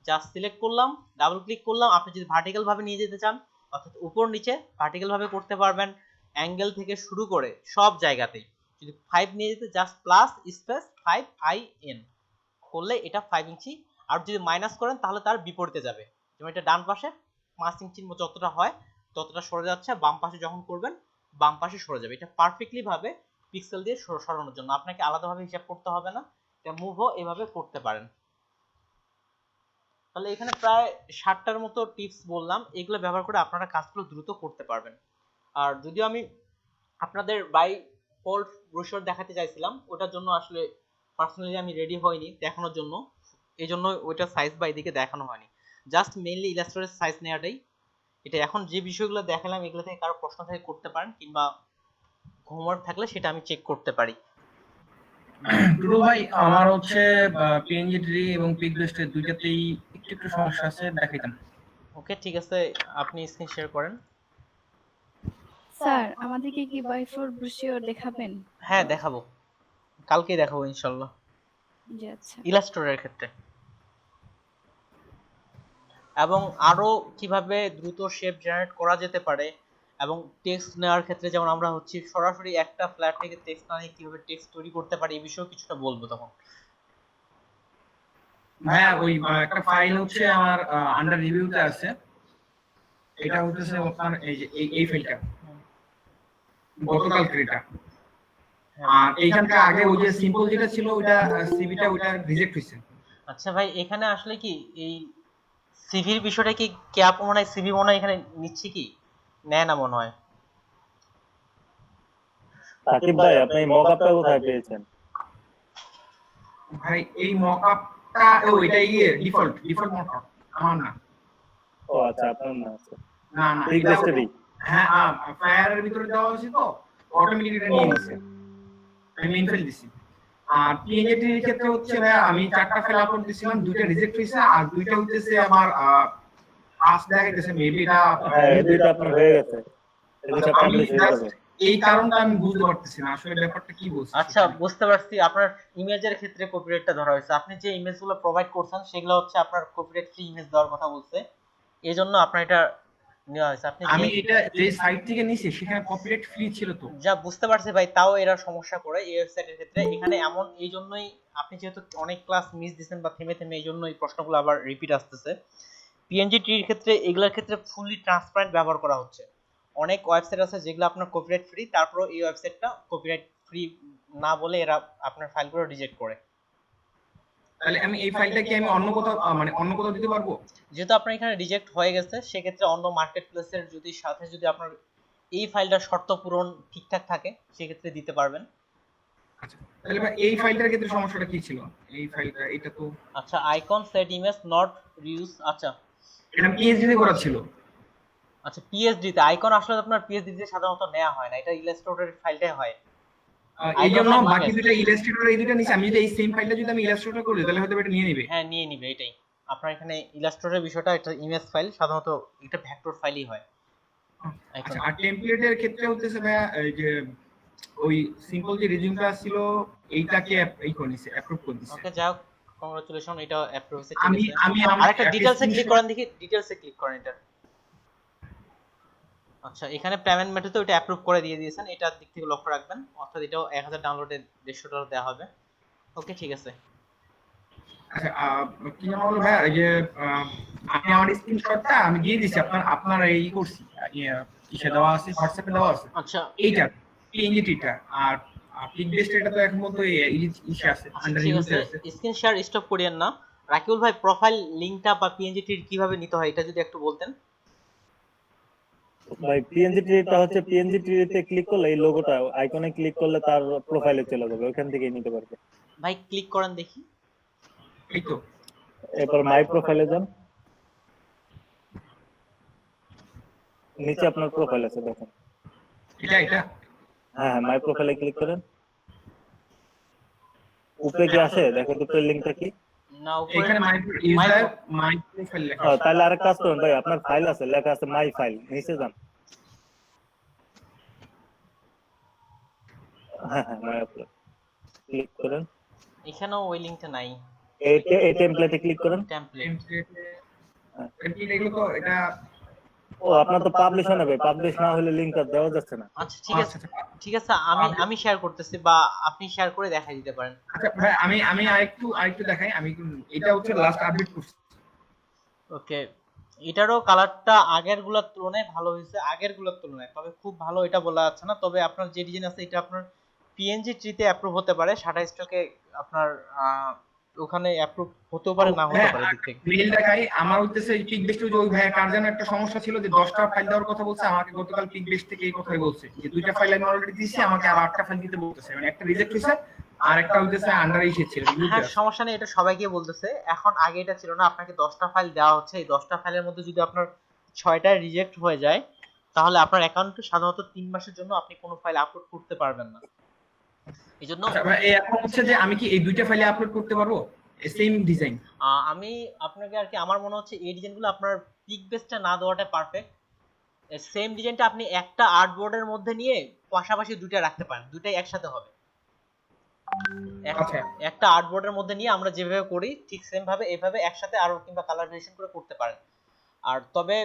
A: জাস্ট সিলেক্ট করলাম, ডাবল ক্লিক করলাম। আপনি যদি ভার্টিক্যাল ভাবে নিয়ে যেতে চান, অর্থাৎ উপর নিচে ভার্টিক্যাল ভাবে করতে পারবেন, অ্যাঙ্গেল থেকে শুরু করে সব জায়গাতেই। যদি 5 নিয়ে যেতে জাস্ট +5 IN করলে এটা 5 ইঞ্চি। আর যদি মাইনাস করেন তাহলে তার বিপরীতে যাবে, যেমন এটা ডান পাশে 5 ইঞ্চির মতো যতটা হয় ততটা সরে যাচ্ছে, বাম পাশে যখন করবেন বাম পাশে সরে যাবে। এটা পারফেক্টলি ভাবে পিক্সেল দিয়ে সরানোর জন্য আপনাকে আলাদাভাবে হিসাব করতে হবে না, এটা মুভও এভাবে করতে পারেন। তাহলে এখানে প্রায় 60টার মতো টিপস বললাম, এগুলো ব্যবহার করে আপনারা কাজগুলো দ্রুত করতে পারবেন। আর যদিও আমি আপনাদের বাই ফল্ট ব্রোশার দেখাতে চাইছিলাম, ওটার জন্য আসলে পার্সোনালি আমি রেডি হইনি দেখানোর জন্য, এই জন্য ওইটা সাইজ বা এদিকে দেখানো হয়নি। জাস্ট মেইনলি ইলাস্ট্রেটর সাইজ নেওয়াটাই। এটা এখন যে বিষয়গুলো দেখালাম এগুলো থেকে কারো প্রশ্ন থাকে করতে পারেন, কিংবা হোমওয়ার্ক থাকলে সেটা আমি চেক করতে পারি।
D: টুটু ভাই, আমার হচ্ছে পিএনজি এবং পিকবেস্টের দুইটাতেই একটু একটু সমস্যা আছে, দেখাইতাম।
A: ওকে ঠিক আছে, আপনি স্ক্রিন শেয়ার করেন।
C: স্যার আমাদেরকে কি বাই ফোর ব্রোশিওর দেখাবেন?
A: হ্যাঁ দেখাবো, কালকে দেখাবো ইনশাআল্লাহ,
C: জি আচ্ছা।
A: ইলাস্ট্রেটরের ক্ষেত্রে। এবং আরো কিভাবে দ্রুত শেপ জেনারেট করা যেতে পারে, এবং টেক্সট নেওয়ার ক্ষেত্রে যেমন আমরা হচ্ছে সরাসরি একটা ফ্ল্যাট থেকে টেক্সট না নিয়ে কিভাবে টেক্সট তৈরি করতে পারি এই বিষয়ে কিছুটা বলবো তখন।
D: ভাইয়া ওই একটা ফাইল হচ্ছে আমার আন্ডার রিভিউতে আছে, এটা হচ্ছে আপনার এই যে এই ফাইলটা গতকালকে এটা। আর এইখানকার আগে ওই যে সিম্পল যেটা ছিল ওটা সিভিটা ওটা রিজেক্ট হইছে।
A: আচ্ছা ভাই, এখানে আসলে কি এই সিভির বিষয়টা কি কে আপু মনে হয় সিভি মনে হয় এখানে নিচ্ছে কি নেয় না মনে হয়।
E: সাকিব ভাই, আপনি মকআপটা কোথায় পেয়েছেন?
D: ভাই এই মকআপটা ওইটা ডিফল্ট মকআপ আমার না।
E: ও আচ্ছা, আপনার না আছে।
D: না না,
E: পিকবেস্টেরই।
D: হ্যাঁ ফায়ারের ভিতরে দেওয়া হয়েছে তো অটোমেটিক এটা নিয়ে নিছে, আমি ইনফেল দিছি। আর পিএনজি এর ক্ষেত্রে হচ্ছে ভাই আমি 4টা ফাইল আপলোড দিছিলাম, 2টা রিজেক্ট হইছে আর 2টা হইতেছে আমার পাস দেখাইতেছে, মেবি এটা
E: হ্যাঁ, এই দুইটা আপনার হয়ে গেছে, এই দুইটা পাবলিশ হয়ে যাবে।
D: এই কারণটা আমি বুঝতে পারতেছি না আসলে ব্যাপারটা কি বলছে।
A: আচ্ছা বুঝতে পারছি, আপনার ইমেজের ক্ষেত্রে কপিরাইটটা ধরা হয়েছে। আপনি যে ইমেজগুলো প্রোভাইড করছেন সেগুলো হচ্ছে আপনার কপিরাইট ফ্রি ইমেজ দেওয়ার কথা বলছে, এজন্য আপনার এটা নেওয়া হয়েছে। আপনি
D: আমি এটা যে সাইট থেকে নিছি সেখানে কপিরাইট ফ্রি ছিল তো।
A: যা বুঝতে পারছি ভাই, তাও এরা সমস্যা করে এই ওয়েবসাইটের ক্ষেত্রে। এখানে এমন এই জন্যই আপনি যেহেতু অনেক ক্লাস মিস দিবেন বা থেমে থেমে, এই জন্য এই প্রশ্নগুলো আবার রিপিট আসতেছে। পিএনজি ট্রির ক্ষেত্রে এগুলোর ক্ষেত্রে ফুললি ট্রান্সপারেন্ট ব্যবহার করা হচ্ছে। অনেক ওয়েবসাইট আছে যেগুলো আপনার কপিরাইট ফ্রি, তারপর এই ওয়েবসাইটটা কপিরাইট ফ্রি না বলে এরা আপনার ফাইলগুলো রিজেক্ট করে।
D: তাহলে আমি এই ফাইলটা কি আমি অন্য কোথাও মানে অন্য কোথাও দিতে পারবো?
A: যেহেতু আপনার এখানে রিজেক্ট হয়ে গেছে, সেক্ষেত্রে অন্য মার্কেট প্লেসের যদি সাথে যদি আপনার এই ফাইলটার শর্ত পূরণ ঠিকঠাক থাকে সেক্ষেত্রে দিতে পারবেন।
D: আচ্ছা, তাহলে ভাই এই ফাইলটার ক্ষেত্রে সমস্যাটা কি ছিল? এই ফাইলটা এটা তো
A: আচ্ছা, icon set image not reuse. আচ্ছা
D: এটা পিএইচডি তে করা ছিল।
A: আচ্ছা, পিএসডি তে আইকন আসলে আপনার পিএসডি তে সাধারণত নেওয়া হয় না, এটা ইলাস্ট্রেটরের ফাইলটাই হয়।
D: এই জন্য বাকি দুটো ইলাস্ট্রেটর এই দুটো নিচে, আমি যদি এই সেম ফাইলটা যদি আমি ইলাস্ট্রেটর করি তাহলে হয়তো এটা নিয়ে নেবে।
A: হ্যাঁ নিয়ে নিবে, এটাই আপনার এখানে ইলাস্ট্রেটরের বিষয়টা, এটা ইমেজ ফাইল সাধারণত এটা ভেক্টর ফাইলই হয়।
D: আচ্ছা, আর টেমপ্লেটের ক্ষেত্রে হচ্ছে ভাইয়া এই যে ওই সিম্পল যে রিজিউমটা ছিল এইটাকে এই করে নিছে, অ্যাপ্রুভ করে দিছে।
A: ওকে যাও, কংগ্রাচুলেশন, এটা অ্যাপ্রুভ হয়েছে।
D: আমি
A: আরেকটা ডিটেইলসে ক্লিক করেন দেখি, ডিটেইলসে ক্লিক করেন এটা। আচ্ছা, এখানে পেমেন্ট মেথডে ওটা অ্যাপ্রুভ করে দিয়ে দিয়েছেন, এটার দিক থেকে লক্ষ্য রাখবেন। অর্থাৎ এটাও 1000 ডাউনলোডে $150 দেওয়া হবে। ওকে ঠিক আছে।
D: আচ্ছা কি নাম বলবো ভাই, এই যে আমি আমার স্ক্রিনশটটা আমি দিয়ে দিছি আপনার এই করছি ইসে দেওয়া আছে, হোয়াটসঅ্যাপে দেওয়া আছে
A: আচ্ছা
D: এইটা পিএনজিটা। আর পিক বেস্ট এটা তো এখন মতো ইসে আছে, আন্ডার
A: ঠিক
D: রিভিউতে
A: আছে,
D: আছে।
A: স্ক্রিন শেয়ার স্টপ করিয়েন না। রাকিবুল ভাই প্রোফাইল লিংকটা বা পিএনজি ট্রি কিভাবে নিতে হয় এটা যদি একটু বলতেন।
E: ভাই পিএনজি ট্রিটা হচ্ছে পিএনজি ট্রিতে ক্লিক করলে এই লোগোটা আইকনে ক্লিক করলে তার প্রোফাইলে চলে যাবে, ওখান থেকেই নিতে পারবে।
A: ভাই ক্লিক করেন দেখি।
D: এই তো
E: এরপর মাই প্রোফাইলে যান, নিচে আপনার প্রোফাইল আছে দেখেন।
D: এটা
E: হ্যাঁ মাই প্রোফাইলে ক্লিক করেন, উপরে কি আসে দেখেন তো লিংকটা কি।
A: না উপরে
D: এখানে মাই প্রোফাইল লেখা আছে।
E: তাহলে আরেক কাজ করুন ভাই, আপনার ফাইল আছে লেখা আছে মাই ফাইল, নিচে যান। হ্যাঁ মাই আপলোড ক্লিক করেন,
A: এখানেও ওই লিংকটা নাই।
E: এই টেমপ্লেটে ক্লিক করেন।
A: টেমপ্লেট
D: টেমপ্লেট এগুলো তো এটা
E: ও আপনার তো পাবলিশ হবে, পাবলিশ না হলে লিংকটা দেওয়া যাচ্ছে না।
A: আচ্ছা ঠিক আছে, ঠিক আছে আমি শেয়ার করতেছি বা আপনি শেয়ার করে দেখাই দিতে পারেন।
D: আচ্ছা ভাই আমি আরেকটু দেখাই। আমি এটা হচ্ছে লাস্ট আপডেট করছি।
A: ওকে, এটারও কালারটা আগের গুলোর তুলনায় ভালো হয়েছে, আগের গুলোর তুলনায়, তবে খুব ভালো এটা বলা যাচ্ছে না। তবে আপনার যে ডিজাইন আছে এটা আপনার পিএনজি ট্রিতে অ্যাপ্রুভ হতে পারে, সাটা স্টকে আপনার ওখানে অ্যাপ্রুভ হতেও পারে না হতে পারে দিক থেকে।
D: মেইল দেখাই আমার উদ্দেশ্যে পিক বেস্ট যে ওই ভাই কার যেন একটা সমস্যা ছিল যে 10টা ফাইল দেওয়ার কথা বলছে, আমাকে গতকাল পিক বেস্ট থেকে এই কথাই বলছে যে 2টা ফাইল আমি অলরেডি দিয়েছি, আমাকে আর 8টা ফাইল দিতে বলতেছে, মানে একটা রিজেক্ট হয়েছে আর একটা হইতেছে আন্ডার ইসে ছিল।
A: হ্যাঁ সমস্যা নেই, এটা সবাইকে বলতেছে এখন, আগে এটা ছিল না। আপনাকে 10টা ফাইল দেওয়া হচ্ছে, এই 10টা ফাইলের মধ্যে যদি আপনার 6টা রিজেক্ট হয়ে যায় তাহলে আপনার অ্যাকাউন্টে সাধারণত 3 মাসের জন্য আপনি কোনো ফাইল আপলোড করতে পারবেন না। এইজন্য
D: এখন হচ্ছে যে আমি কি এই 2টা ফাইলে আপলোড করতে পারবো সেম ডিজাইন?
A: আমি আপনাকে আর কি আমার মনে হচ্ছে এই ডিজাইনগুলো আপনার পিক বেসটা না দেওয়াটা পারফেক্ট। সেম ডিজাইনটা আপনি একটা আর্টবোর্ডের মধ্যে নিয়ে পাশাপাশি দুইটা রাখতে পারেন, দুইটাই একসাথে হবে। একটা আর্টবোর্ডের মধ্যে নিয়ে আমরা যেভাবে করি ঠিক সেম ভাবে এভাবে একসাথে আরো কিংবা কালার ভেরিয়েশন করে করতে পারেন। আর তবে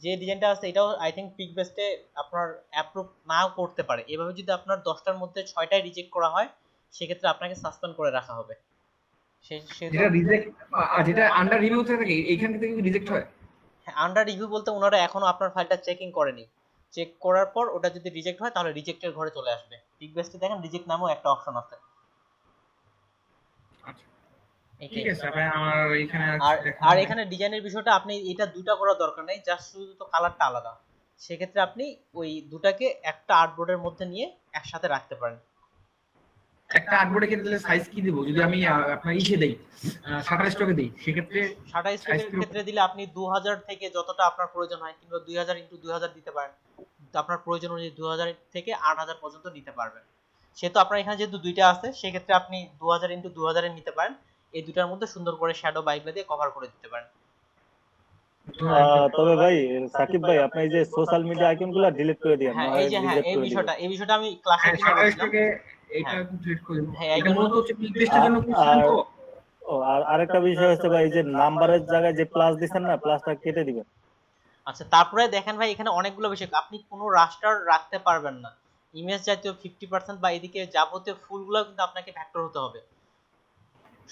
A: যে ডিজাইনটা আছে এটাও আই থিংক পিক বেসটে আপনার অ্যাপ্রুভ নাও করতে পারে। এভাবে যদি আপনার 10টার মধ্যে 6টাই রিজেক্ট করা হয় সেক্ষেত্রে আপনাকে সাসপেন্ড করে রাখা হবে।
D: যেটা রিজেক্ট যেটা আন্ডার রিভিউ থাকে এইখান থেকে রিজেক্ট হয়।
A: হ্যাঁ আন্ডার রিভিউ বলতে ওনারা এখনো আপনার ফাইলটা চেকিং করেনি, চেক করার পর ওটা যদি রিজেক্ট হয় তাহলে রিজেক্টের ঘরে চলে আসবে। পিক বেসটে দেখেন রিজেক্ট নামেও একটা অপশন আছে।
D: আচ্ছা ঠিক আছে ভাই, আমার এখানে
A: আর এখানে ডিজাইনের বিষয়টা আপনি এটা দুটো করার দরকার নাই, জাস্ট শুধু তো কালারটা আলাদা। সেক্ষেত্রে আপনি ওই দুটাকে একটা আর্টবোর্ডের মধ্যে নিয়ে একসাথে রাখতে পারেন।
D: একটা আর্টবোর্ডে দিলে সাইজ কি দেব যদি আমি আপনার ইসে দেই শাটার স্টকে দেই? সেক্ষেত্রে
A: শাটার স্টকের ক্ষেত্রে দিলে আপনি 2000 থেকে যতটা আপনার প্রয়োজন হয় কিংবা 2000 × 2000 দিতে পারেন। আপনার প্রয়োজন অনুযায়ী 2000 থেকে 8000 পর্যন্ত নিতে পারবেন। সেহেতু আপনার এখানে যেহেতু দুইটা আছে সেক্ষেত্রে আপনি 2000 × 2000 এর নিতে পারেন। এই দুটার মধ্যে সুন্দর করে শ্যাডো বাইকলা দিয়ে কভার করে দিতে পারেন।
E: তবে ভাই সাকিব ভাই আপনি এই যে সোশ্যাল মিডিয়া আইকনগুলো ডিলিট করে দিয়েন।
A: হ্যাঁ এই যে হ্যাঁ এই বিষয়টা আমি ক্লাসে
D: এটা ডিলিট করে দেব। এটা মূলত হচ্ছে পিক বেস্টের জন্য তো।
E: ও আর আরেকটা বিষয় হচ্ছে ভাই যে নাম্বারের জায়গায় যে প্লাস দিবেন না, প্লাসটা কেটে দিবেন।
A: আচ্ছা তারপরে দেখেন ভাই এখানে অনেকগুলো বিষয়, আপনি কোনো রাস্টার রাখতে পারবেন না। ইমেজ জাতীয় 50% বা এদিকে যাবতীয় ফুলগুলো কিন্তু আপনাকে ভেক্টর হতে হবে।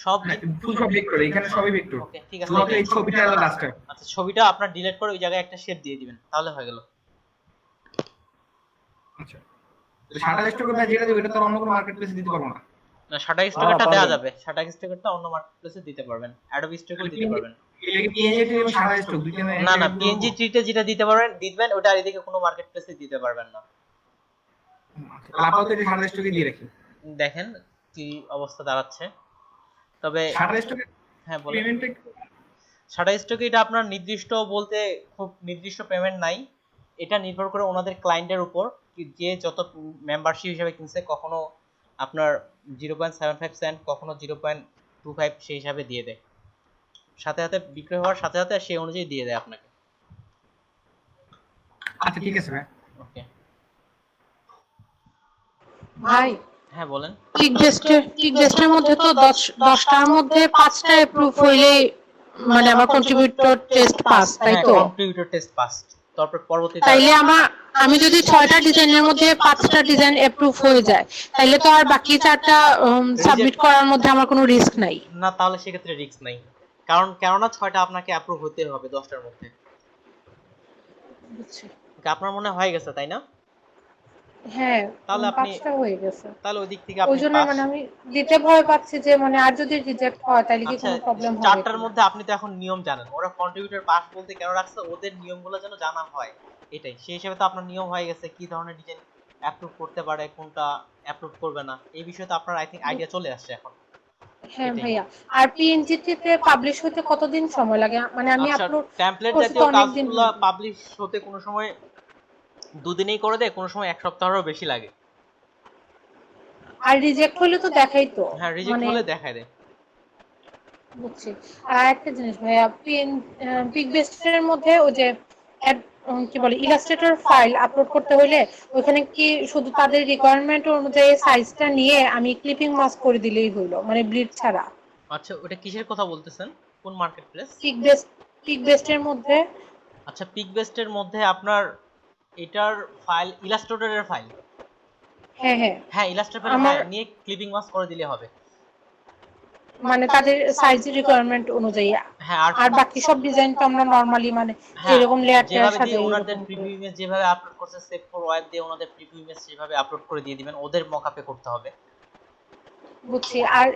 A: সব
D: ফুল সব ভেক্টর, এখানে সবই ভেক্টর।
A: ওকে ঠিক আছে,
D: শুধু এই ছবিটা আলাদা রাস্টার।
A: আচ্ছা ছবিটা আপনার ডিলিট করে ওই জায়গায় একটা শেপ দিয়ে দিবেন তাহলে হয়ে গেল।
D: আচ্ছা তো শাটার স্টকে ভাই যেটা দেব এটা তো অন্য কোনো মার্কেটপ্লেসে দিতে পারবো না।
A: না শাটার স্টকেরটা দেওয়া যাবে, শাটার স্টকেরটা অন্য মার্কেটপ্লেসে দিতে পারবেন, অ্যাডোবি স্টকেও দিতে পারবেন।
D: এটা কি পিএনজি এবং শাটার স্টক দুইটা
A: না পিএনজি ট্রিতে যেটা দিতে পারবেন দিবেন, ওটা আর এদিকে কোনো মার্কেটপ্লেসে দিতে পারবেন না।
D: আপাতত এটা শাটার স্টকে দিয়ে রাখি,
A: দেখেন কি অবস্থা দাঁড়াচ্ছে। তবে
D: শাটার স্টকে
A: হ্যাঁ বলেন।
D: পেমেন্ট
A: শাটার স্টকে এটা আপনার নির্দিষ্ট বলতে খুব নির্দিষ্ট পেমেন্ট নাই, এটা নির্ভর করে ওনাদের ক্লায়েন্টের উপর, যে যত মেম্বারশিপ হিসেবে কিনছে, কখনো আপনার 0.75 সেন্ট কখনো 0.25 সেই হিসাবে দিয়ে দেয়, সাথে সাথে বিক্রি হওয়ার সাথে সাথে সেই অনুযায়ী দিয়ে দেয় আপনাকে।
D: আচ্ছা ঠিক আছে ভাই।
A: ওকে
B: ভাই
A: হ্যাঁ বলেন।
B: পিক বেস্টের মধ্যে তো 10টার মধ্যে 5টা অ্যাপ্রুভ হইলে মানে আমার কন্ট্রিবিউটর টেস্ট পাস, তাই তো?
A: কন্ট্রিবিউটর টেস্ট পাস, তারপর পরবর্তীতে
B: তাইলে আমি যদি 6টা ডিজাইনের মধ্যে 5টা ডিজাইন অ্যাপ্রুভ হয়ে যায়, তাইলে তো আর বাকি 4টা সাবমিট করার মধ্যে আমার কোনো রিস্ক নাই।
A: না, তাহলে সেক্ষেত্রে রিস্ক নাই, কারণ কেননা 6টা আপনাকে অ্যাপ্রুভ হতে হবে 10টার মধ্যে।
B: বুঝছি।
A: আপনার মনে হয়ে গেছে তাই না?
B: হ্যাঁ,
A: তাহলে আপনি
B: 5টা হয়ে গেছে।
A: তাহলে ওই দিক থেকে
B: ওই
A: আপনি
B: জন্য
A: পাস।
B: মানে আমি দিতে ভয় পাচ্ছি যে মানে আর যদি রিজেক্ট হয় তাহলে কি
A: আচ্ছা,
B: কোনো প্রবলেম হবে
A: 4টার
B: কিনা।
A: মধ্যে আপনি তো এখন নিয়ম জানেন, ওরা কন্ট্রিবিউটর পাস বলতে কেন রাখছে, ওদের নিয়মগুলো যেন জানা হয়, এটাই। সেই হিসেবে তো আপনার নিয়ম হয়ে গেছে কি ধরনের ডিজাইন অ্যাপ্রুভ করতে পারে, কোনটা অ্যাপ্রুভ করবে না, এই বিষয়ে তো আপনার আই থিংক আইডিয়া চলে আসছে এখন।
B: হ্যাঁ
A: এটাই।
B: ভাইয়া, আর পিএনজিটি তে পাবলিশ হতে কতদিন সময় লাগে? মানে আমি
A: আচ্ছা,
B: আপলোড
A: টেমপ্লেট
B: করছি তো
A: জাতীয়
B: অনেক দিন
A: কাজগুলো
B: হয়ে গেছে।
A: পাবলিশ হতে কোনো সময় 2 দিনেই করে দেয়, কোনো সময় 1 সপ্তাহেরও বেশি লাগে।
B: আর রিজেক্ট হলে তো দেখাই তো,
A: হ্যাঁ, রিজেক্ট
B: মানে
A: হলে দেখায় দেয়।
B: বুঝছি। আর একটা জিনিস ভাইয়া, পিকবেস্টের মধ্যে ওই যে কি বলে ইলাস্ট্রেটর ফাইল আপলোড করতে হলে ওখানে কি শুধু তাদের রিকোয়ারমেন্ট অনুযায়ী সাইজটা নিয়ে আমি ক্লিপিং মাস্ক করে দিলেই হলো, মানে ব্লিড ছাড়া?
A: আচ্ছা, ওটা কিসের কথা বলতেছেন, কোন মার্কেট প্লেস?
B: পিকবেস্টের মধ্যে।
A: আচ্ছা, পিকবেস্টের মধ্যে আপনার এটার ফাইল ইলাস্ট্রেটরের ফাইল।
B: হ্যাঁ হ্যাঁ,
A: হ্যাঁ, ইলাস্ট্রেটর
B: আমার
A: হ্যাঁ নিয়ে ক্লিপিং মাস্ক করে দিলে হবে।
B: মানে তাদের সাইজ রিকোয়ারমেন্ট অনুযায়ী।
A: হ্যাঁ,
B: আর বাকি সব ডিজাইন তো আমরা নরমালি মানে
A: হ্যাঁ,
B: যেরকম লেয়ার টেয়ার
A: যেভাবে দিয়ে
B: সাজাই
A: ওনাদের
B: এরকম করে।
A: প্রিভিউ ইমেজ যেভাবে আপলোড করছে সেভ ফর ওয়েব দিয়ে ওনাদের প্রিভিউ ইমেজ সেভাবে আপলোড করে দিয়ে দিবেন, ওদের মকআপে করতে হবে।
B: বুঝছি। আর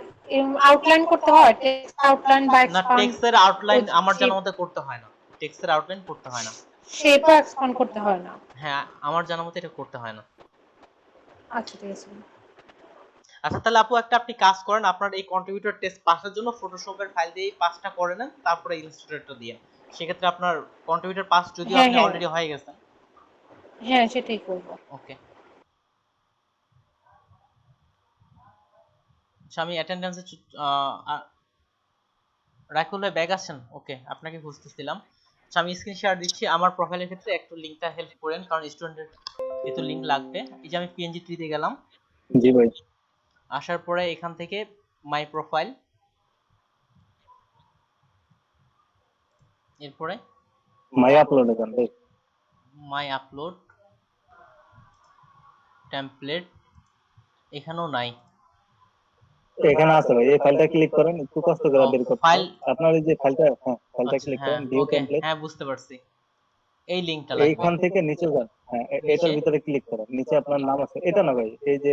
B: আউটলাইন করতে হয়, টেক্সট আউটলাইন বা
A: না,
B: এক্সপান্ড,
A: টেক্সটের আউটলাইন আমার জানার মতে করতে হয় না, টেক্সটের আউটলাইন করতে হয় না।
B: শেপও এক্সপান্ড করতে হয় না?
A: হ্যাঁ, আমার জানার মতে এটা করতে হয় না।
B: আচ্ছা ঠিক আছে।
A: আচ্ছা, তাহলে আপু একটা আপনি কাজ করেন, আপনার এই কন্ট্রিবিউটর টেস্ট পাসের জন্য ফটোশপের ফাইল দিয়ে পাসটা করে নেন, তারপরে ইলাস্ট্রেটরটা দিয়ে। সেক্ষেত্রে আপনার কন্ট্রিবিউটর পাস যদিও
B: হ্যাঁ
A: আপনি
B: হ্যাঁ
A: অলরেডি হয়ে গেছেন।
B: হ্যাঁ, সেটাই করবো।
A: ওকে। আচ্ছা, আমি অ্যাটেন্ডেন্সে রাইকুল ভাই ব্যাগ আসেন। ওকে, আপনাকে খুঁজতেছিলাম। আচ্ছা, আমি স্ক্রিন শেয়ার দিচ্ছি। আমার প্রোফাইলের ক্ষেত্রে একটু লিংকটা হেল্প করেন, কারণ স্টুডেন্টের একটু লিংক লাগবে। এই যে আমি পিএনজি ট্রিতে গেলাম,
E: জি ভাই।
A: আসার পরে এখান থেকে মাই প্রোফাইল, এরপরে
E: মাই আপলোড দেন ভাই।
A: মাই আপলোড টেমপ্লেট, এখানেও নাই।
E: এখানে আছে ভাই, এই ফাইলটা ক্লিক করেন, একটু কষ্ট করে বের করতে
A: ফাইল,
E: হবে। আপনার এই যে ফাইলটা, হ্যাঁ ফাইলটা
A: আচ্ছা
E: ক্লিক
A: হ্যাঁ,
E: করেন, ভিউ
A: ওকে,
E: টেমপ্লেট।
A: হ্যাঁ বুঝতে পারছি, এই লিংকটা লাগবে।
E: এইখান থেকে নিচে যান, হ্যাঁ এটার
A: নিচে
E: ভিতরে ক্লিক করেন, নিচে আপনার নাম আছে, এটা না ভাই, এই যে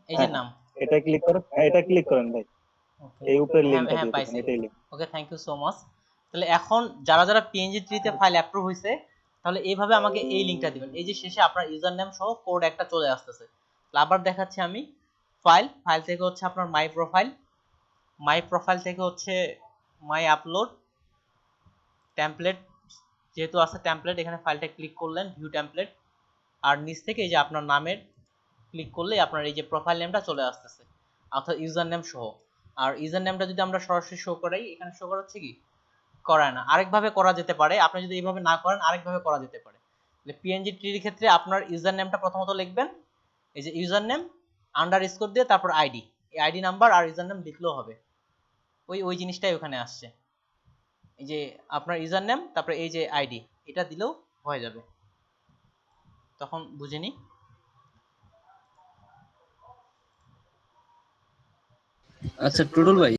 A: এই যে
E: হ্যাঁ
A: নাম।
E: এটা ক্লিক করেন, হ্যাঁ এটা ক্লিক করেন ভাই,
A: ওকে,
E: এই উপরে
A: হ্যাঁ
E: লিংকটা
A: হ্যাঁ
E: দিয়ে দিবেন,
A: পাইছি।
E: এটাই link.
A: Okay, thank you so much. তাহলে এখন যারা যারা পিএনজি ট্রিতে ফাইল অ্যাপ্রুভ হয়েছে, তাহলে এইভাবে আমাকে এই লিংকটা দিবেন। এই যে শেষে আপনার ইউজার নেম সহ কোড একটা চলে আসতেছে। আবার দেখাচ্ছি আমি, ফাইল থেকে হচ্ছে আপনার মাই প্রোফাইল থেকে হচ্ছে মাই আপলোড টেমপ্লেট, যেহেতু আছে টেমপ্লেট, এখানে ফাইলটা ক্লিক করলেন, ভিউ টেমপ্লেট, আর নিচ থেকে এই যে আপনার নামের ক্লিক করলে আপনার এই যে প্রোফাইল নেমটা চলে আসতেছে, অর্থাৎ ইউজার নেম সহ। আর ইউজার নেমটা যদি আমরা সরাসরি শো করাই, এখানে শো করাচ্ছে কি, করায় না। আরেকভাবে করা যেতে পারে, আপনি যদি এইভাবে না করেন আরেকভাবে করা যেতে পারে। পিএনজি ট্রির ক্ষেত্রে আপনার ইউজার নেমটা প্রথমত লিখবেন, এই যে ইউজার নেম আন্ডারস্কোর দিয়ে তারপর আইডি, এই আইডি নাম্বার আর ইউজার নেম লিখলেও হবে, ওই জিনিসটাই ওখানে আসছে। এই যে আপনার ইউজার নেম তারপরে এই যে আইডি, এটা দিলেও হয়ে যাবে। তখন বুঝে নি।
F: আচ্ছা টুটুল ভাই,